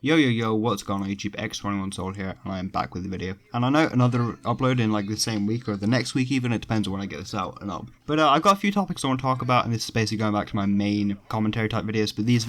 Yo, what's going on YouTube? X21Soul here, and I am back with the video. And I know another upload in like the same week, or the next week even, it depends on when I get this out and up. But I've got a few topics I want to talk about, and this is basically going back to my main commentary type videos, but these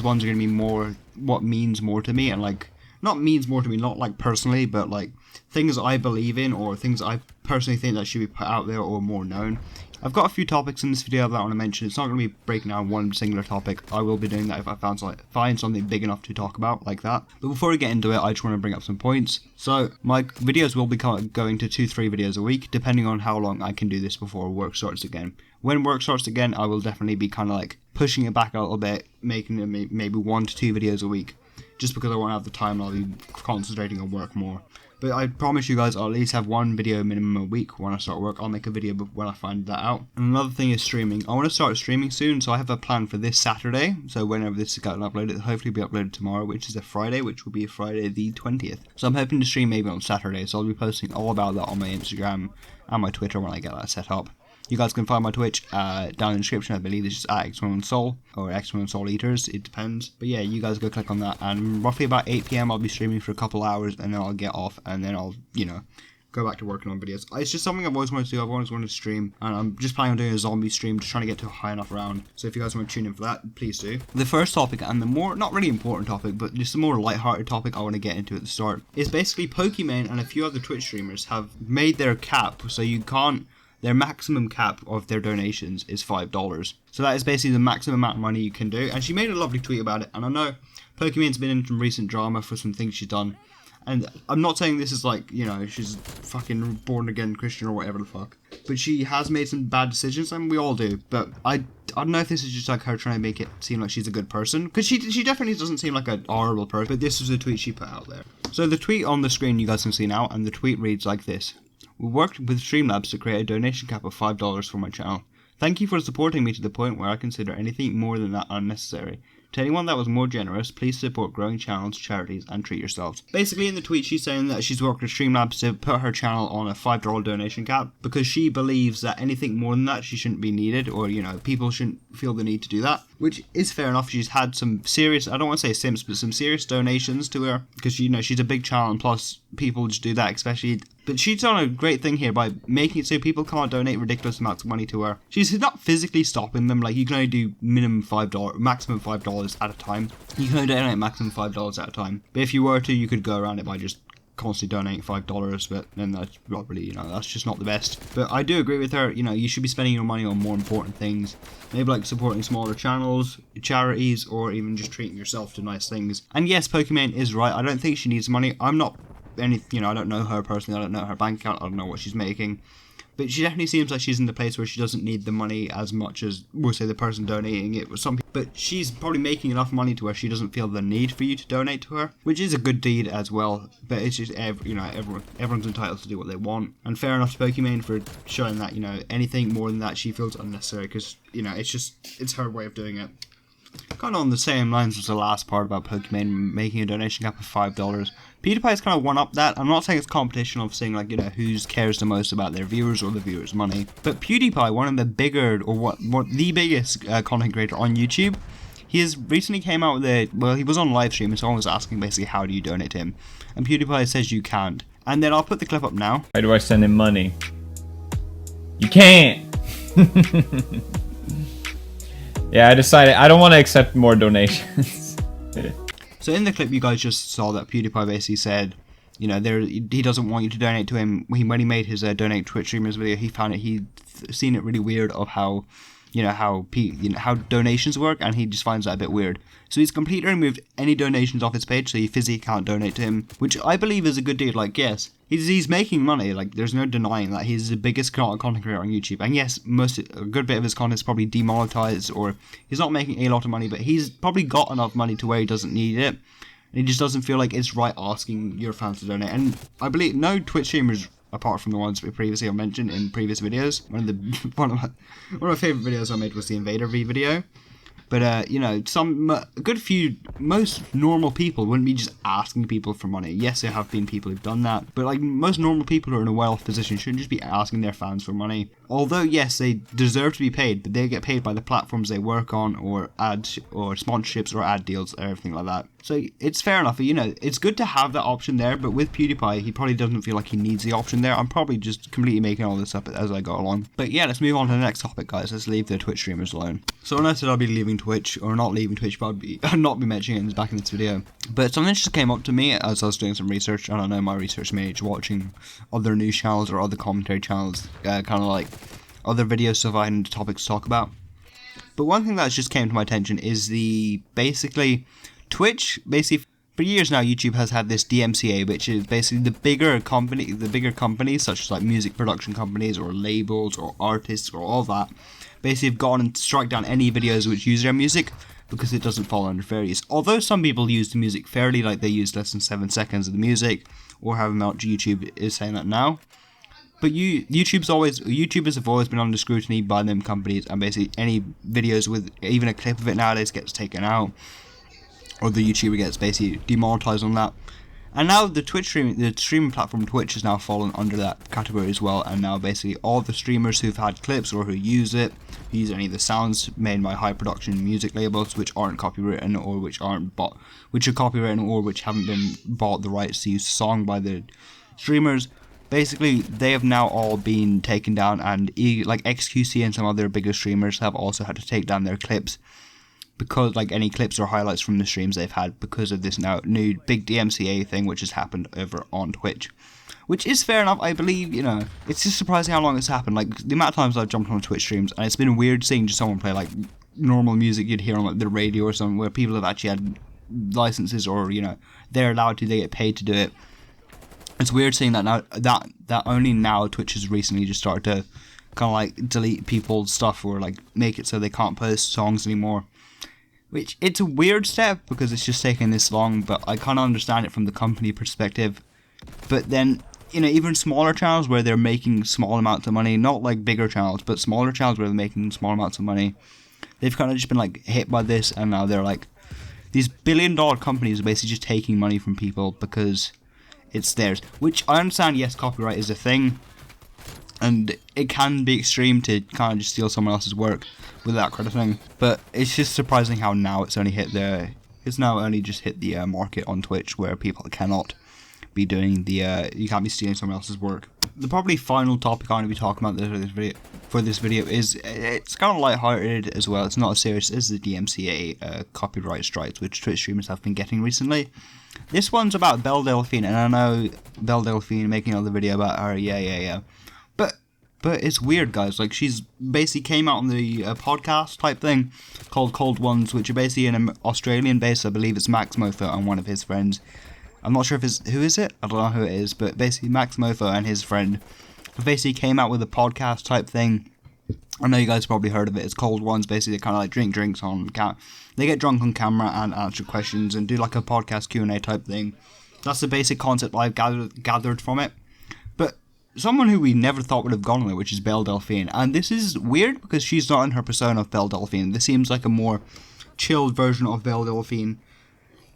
ones are going to be more what means more to me, and like, not means more to me, not like personally, but like things I believe in, or things I personally think that should be put out there or more known. I've got a few topics in this video that I want to mention. It's not going to be breaking down one singular topic. I will be doing that if I find something big enough to talk about like that. But before we get into it, I just want to bring up some points. So my videos will be going to 2-3 videos a week, depending on how long I can do this before work starts again. When work starts again, I will definitely be kind of like pushing it back a little bit, making it maybe 1 to 2 videos a week, just because I won't have the time. I'll be concentrating on work more. But I promise you guys I'll at least have 1 video minimum a week when I start work. I'll make a video when I find that out. And another thing is streaming. I want to start streaming soon, so I have a plan for this Saturday. So whenever this is getting uploaded, it'll hopefully be uploaded tomorrow, which is a Friday, which will be Friday the 20th. So I'm hoping to stream maybe on Saturday, so I'll be posting all about that on my Instagram and my Twitter when I get that set up. You guys can find my Twitch down in the description. I believe it's just at X21Soul or X21Soul Eaters. It depends. But yeah, you guys go click on that. And roughly about 8 PM, I'll be streaming for a couple hours, and then I'll get off, and then I'll, go back to working on videos. It's just something I've always wanted to do. I've always wanted to stream, and I'm just planning on doing a zombie stream, just trying to get to a high enough round. So if you guys want to tune in for that, please do. The first topic, and the more, not really important topic, but just a more lighthearted topic I want to get into at the start, is basically Pokimane and a few other Twitch streamers have made their cap, so you can't. Their maximum cap of their donations is $5. So that is basically the maximum amount of money you can do. And she made a lovely tweet about it. And I know Pokimane's been in some recent drama for some things she's done. And I'm not saying this is like, she's fucking born again Christian or whatever the fuck. But she has made some bad decisions, and we all do. But I don't know if this is just like her trying to make it seem like she's a good person. Because she definitely doesn't seem like a horrible person. But this was a tweet she put out there. So the tweet on the screen you guys can see now. And the tweet reads like this. We worked with Streamlabs to create a donation cap of $5 for my channel. Thank you for supporting me to the point where I consider anything more than that unnecessary. To anyone that was more generous, please support growing channels, charities, and treat yourselves. Basically in the tweet she's saying that she's worked with Streamlabs to put her channel on a $5 donation cap because she believes that anything more than that she shouldn't be needed, or people shouldn't feel the need to do that, which is fair enough. She's had some serious, I don't want to say simps, but some serious donations to her because she's a big channel, and plus people just do that, especially. But she's done a great thing here by making it so people can't donate ridiculous amounts of money to her. She's not physically stopping them. Like, you can only do maximum $5 at a time. You can only donate maximum $5 at a time. But if you were to, you could go around it by just constantly donating $5, but then that's probably, that's just not the best. But I do agree with her, you should be spending your money on more important things. Maybe like supporting smaller channels, charities, or even just treating yourself to nice things. And yes, Pokimane is right. I don't think she needs money. I'm not I don't know her personally, I don't know her bank account, I don't know what she's making, but she definitely seems like she's in the place where she doesn't need the money as much as, we'll say, the person donating it was some people, but she's probably making enough money to where she doesn't feel the need for you to donate to her, which is a good deed as well. But it's just, everyone's entitled to do what they want, and fair enough to Pokimane for showing that, anything more than that she feels unnecessary, because, it's her way of doing it. Kind of on the same lines as the last part about Pokimane making a donation cap of $5. PewDiePie's kind of one-up that. I'm not saying it's competition of saying like, who cares the most about their viewers or the viewers' money. But PewDiePie, one of the bigger, or the biggest content creator on YouTube, he has recently came out with he was on live stream and someone was asking basically how do you donate to him. And PewDiePie says you can't. And then I'll put the clip up now. How do I send him money? You can't! Yeah, I decided I don't want to accept more donations. So in the clip you guys just saw that PewDiePie basically said, he doesn't want you to donate to him. When he made his donate Twitch streamers video, he'd seen it really weird of how how donations work, and he just finds that a bit weird. So he's completely removed any donations off his page, so you physically can't donate to him, which I believe is a good deal. Like, yes, he's making money, like, there's no denying that. He's the biggest content creator on YouTube, and yes, a good bit of his content is probably demonetized, or he's not making a lot of money, but he's probably got enough money to where he doesn't need it, and he just doesn't feel like it's right asking your fans to donate. And I believe no Twitch streamers, apart from the ones we previously mentioned in previous videos. One of my favorite videos I made was the Invader V video. But, most normal people wouldn't be just asking people for money. Yes, there have been people who've done that, but like most normal people who are in a well-off position shouldn't just be asking their fans for money. Although, yes, they deserve to be paid, but they get paid by the platforms they work on, or ads, or sponsorships, or ad deals, or everything like that. So it's fair enough, it's good to have that option there, but with PewDiePie, he probably doesn't feel like he needs the option there. I'm probably just completely making all this up as I go along. But yeah, let's move on to the next topic, guys. Let's leave the Twitch streamers alone. So when I said I'd be leaving Twitch, or not leaving Twitch, but I'd not be mentioning it back in this video. But something just came up to me as I was doing some research, and I know my research made watching other news channels or other commentary channels, kind of like other videos so finding topics to talk about. But one thing that just came to my attention is Twitch, for years now, YouTube has had this DMCA, which is basically the bigger companies, such as like music production companies or labels or artists or all that, basically have gone and strike down any videos which use their music because it doesn't fall under fair use. Although some people use the music fairly, like they use less than 7 seconds of the music, or however much YouTube is saying that now. But YouTubers have always been under scrutiny by them companies, and basically any videos with even a clip of it nowadays gets taken out, or the YouTuber gets basically demonetized on that. And now the streaming platform Twitch has now fallen under that category as well, and now basically all the streamers who've had clips or who use any of the sounds made by high production music labels which aren't copywritten or which are copywritten or which haven't been bought the rights to use the song by the streamers, basically they have now all been taken down, and like XQC and some other bigger streamers have also had to take down their clips, because like any clips or highlights from the streams they've had, because of this now new big DMCA thing which has happened over on Twitch. Which is fair enough, I believe, it's just surprising how long it's happened. Like, the amount of times I've jumped on Twitch streams, and it's been weird seeing just someone play like normal music you'd hear on like the radio or something, where people have actually had licenses, or they're allowed to, they get paid to do it. It's weird seeing that now, that only now Twitch has recently just started to kind of like delete people's stuff, or like make it so they can't post songs anymore. Which, it's a weird step because it's just taking this long, but I kind of understand it from the company perspective. But then, even smaller channels where they're making small amounts of money, not like bigger channels, but smaller channels where they're making small amounts of money, they've kind of just been like hit by this, and now they're like, these billion-dollar companies are basically just taking money from people because it's theirs. Which I understand, yes, copyright is a thing, and it can be extreme to kind of just steal someone else's work with that kind of thing. But it's just surprising how now it's only hit the market on Twitch, where people cannot be doing you can't be stealing someone else's work. The probably final topic I'm going to be talking about for this video is, it's kind of lighthearted as well. It's not as serious as the DMCA copyright strikes which Twitch streamers have been getting recently. This one's about Belle Delfin, and I know Belle Delfin making another video about her, yeah. But it's weird, guys. Like, she's basically came out on the podcast type thing called Cold Ones, which are basically an Australian base. I believe it's Max Mofo and one of his friends. I'm not sure who is it? I don't know who it is, but basically Max Mofo and his friend basically came out with a podcast type thing. I know you guys probably heard of it. It's Cold Ones. Basically, they kind of like drink drinks on they get drunk on camera and answer questions and do like a podcast Q&A type thing. That's the basic concept I've gathered from it. But someone who we never thought would have gone on it, which is Belle Delfin. And this is weird because she's not in her persona of Belle Delfin. This seems like a more chilled version of Belle Delfin.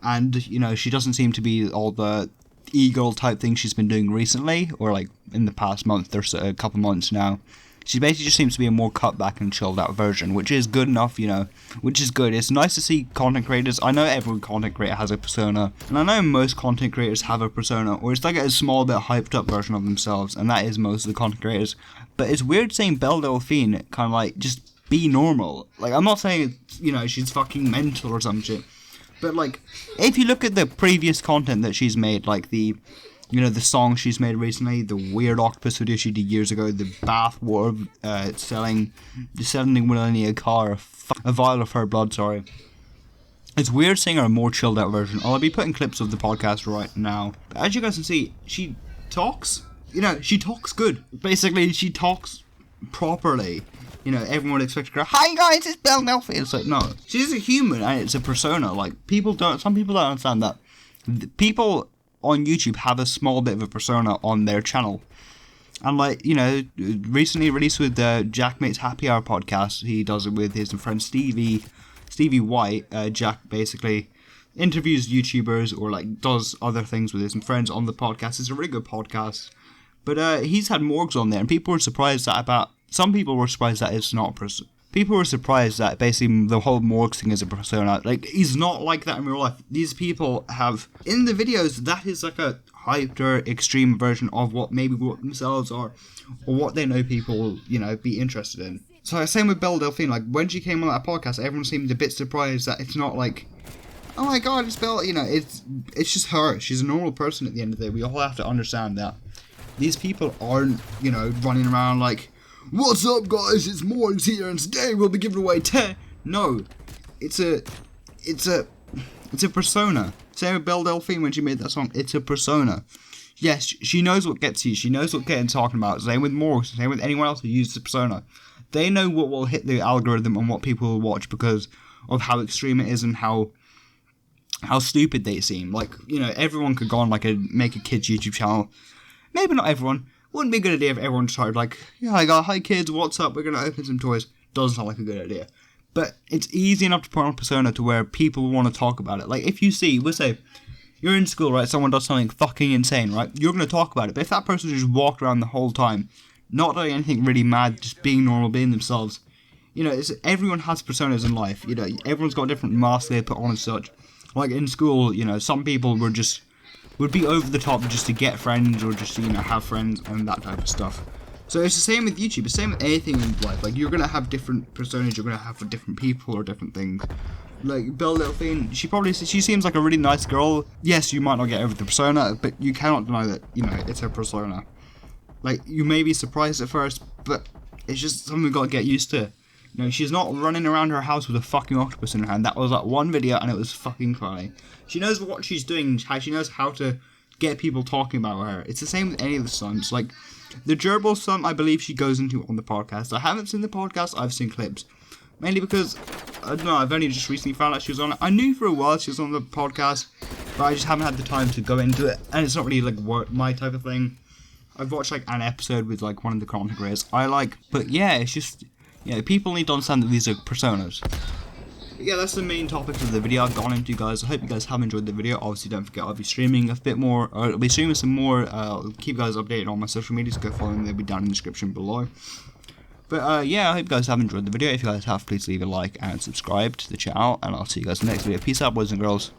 And, she doesn't seem to be all the e-girl type thing she's been doing recently, or like in the past month or so, a couple months now. She basically just seems to be a more cut back and chilled out version, which is good enough, which is good. It's nice to see content creators. I know every content creator has a persona, and I know most content creators have a persona, or it's like a small bit hyped up version of themselves, and that is most of the content creators. But it's weird seeing Belle Delfin kind of like just be normal. Like, I'm not saying, she's fucking mental or some shit, but like, if you look at the previous content that she's made, like the song she's made recently, the Weird Octopus video she did years ago, the bath water selling Willenie a car, a vial of her blood, sorry. It's weird seeing a more chilled out version. I'll be putting clips of the podcast right now. But as you guys can see, she talks, she talks good. Basically, she talks properly. Everyone would expect to go, "Hi guys, it's Belle Delfin." It's like, no, she's a human and it's a persona. Like, some people don't understand that. People on YouTube have a small bit of a persona on their channel. And like, recently released with Jackmate's Happy Hour podcast, he does it with his friend Stevie, Stevie White, Jack basically interviews YouTubers or like does other things with his friends on the podcast. It's a really good podcast. But he's had morgues on there, and people were surprised that some people were surprised that it's not a person. People were surprised that basically the whole morgue thing is a persona. Like, he's not like that in real life. These people have, in the videos, that is like a hyper extreme version of what themselves are, or what they know people will, be interested in. So same with Belle Delfin. Like, when she came on that podcast, everyone seemed a bit surprised that it's not like, oh my god, it's Belle, it's just her. She's a normal person at the end of the day. We all have to understand that. These people aren't, running around like, what's up guys, it's Morgs here and today we'll be giving away 10. No, it's a persona. Same with Belle Delfin when she made that song, it's a persona. Yes, she knows what gets you, she knows what getting's talking about. Same with Morgs, same with anyone else who uses the persona. They know what will hit the algorithm and what people will watch because of how extreme it is and how stupid they seem. Like, everyone could go on make a kids YouTube channel. Maybe not everyone. Wouldn't be a good idea if everyone started like, yeah, hi kids, what's up, we're going to open some toys. Doesn't sound like a good idea. But it's easy enough to put on a persona to where people want to talk about it. Like, if you see, we'll say, you're in school, right, someone does something fucking insane, right, you're going to talk about it. But if that person just walked around the whole time, not doing anything really mad, just being normal, being themselves, everyone has personas in life. Everyone's got different masks they put on and such. Like, in school, some people would be over the top just to get friends or just to, have friends and that type of stuff. So it's the same with YouTube, it's the same with anything in life. Like, you're going to have different personas you're going to have for different people or different things. Like, Belle Delfin, she seems like a really nice girl. Yes, you might not get over the persona, but you cannot deny that, it's her persona. Like, you may be surprised at first, but it's just something we've got to get used to. She's not running around her house with a fucking octopus in her hand. That was like one video and it was fucking funny. She knows what she's doing, she knows how to get people talking about her. It's the same with any of the stunts. Like, the gerbil stunt, I believe she goes into on the podcast. I haven't seen the podcast, I've seen clips. Mainly because, I don't know, I've only just recently found out she was on it. I knew for a while she was on the podcast, but I just haven't had the time to go into it. And it's not really like my type of thing. I've watched like an episode with like one of the content creators I like. But yeah, it's just, people need to understand that these are personas. But yeah, that's the main topics of the video I've gone into, guys. I hope you guys have enjoyed the video. Obviously, don't forget I'll be streaming a bit more. I'll be streaming some more. I'll keep you guys updated on my social medias. Go follow them. They'll be down in the description below. But yeah, I hope you guys have enjoyed the video. If you guys have, please leave a like and subscribe to the channel. And I'll see you guys in the next video. Peace out, boys and girls.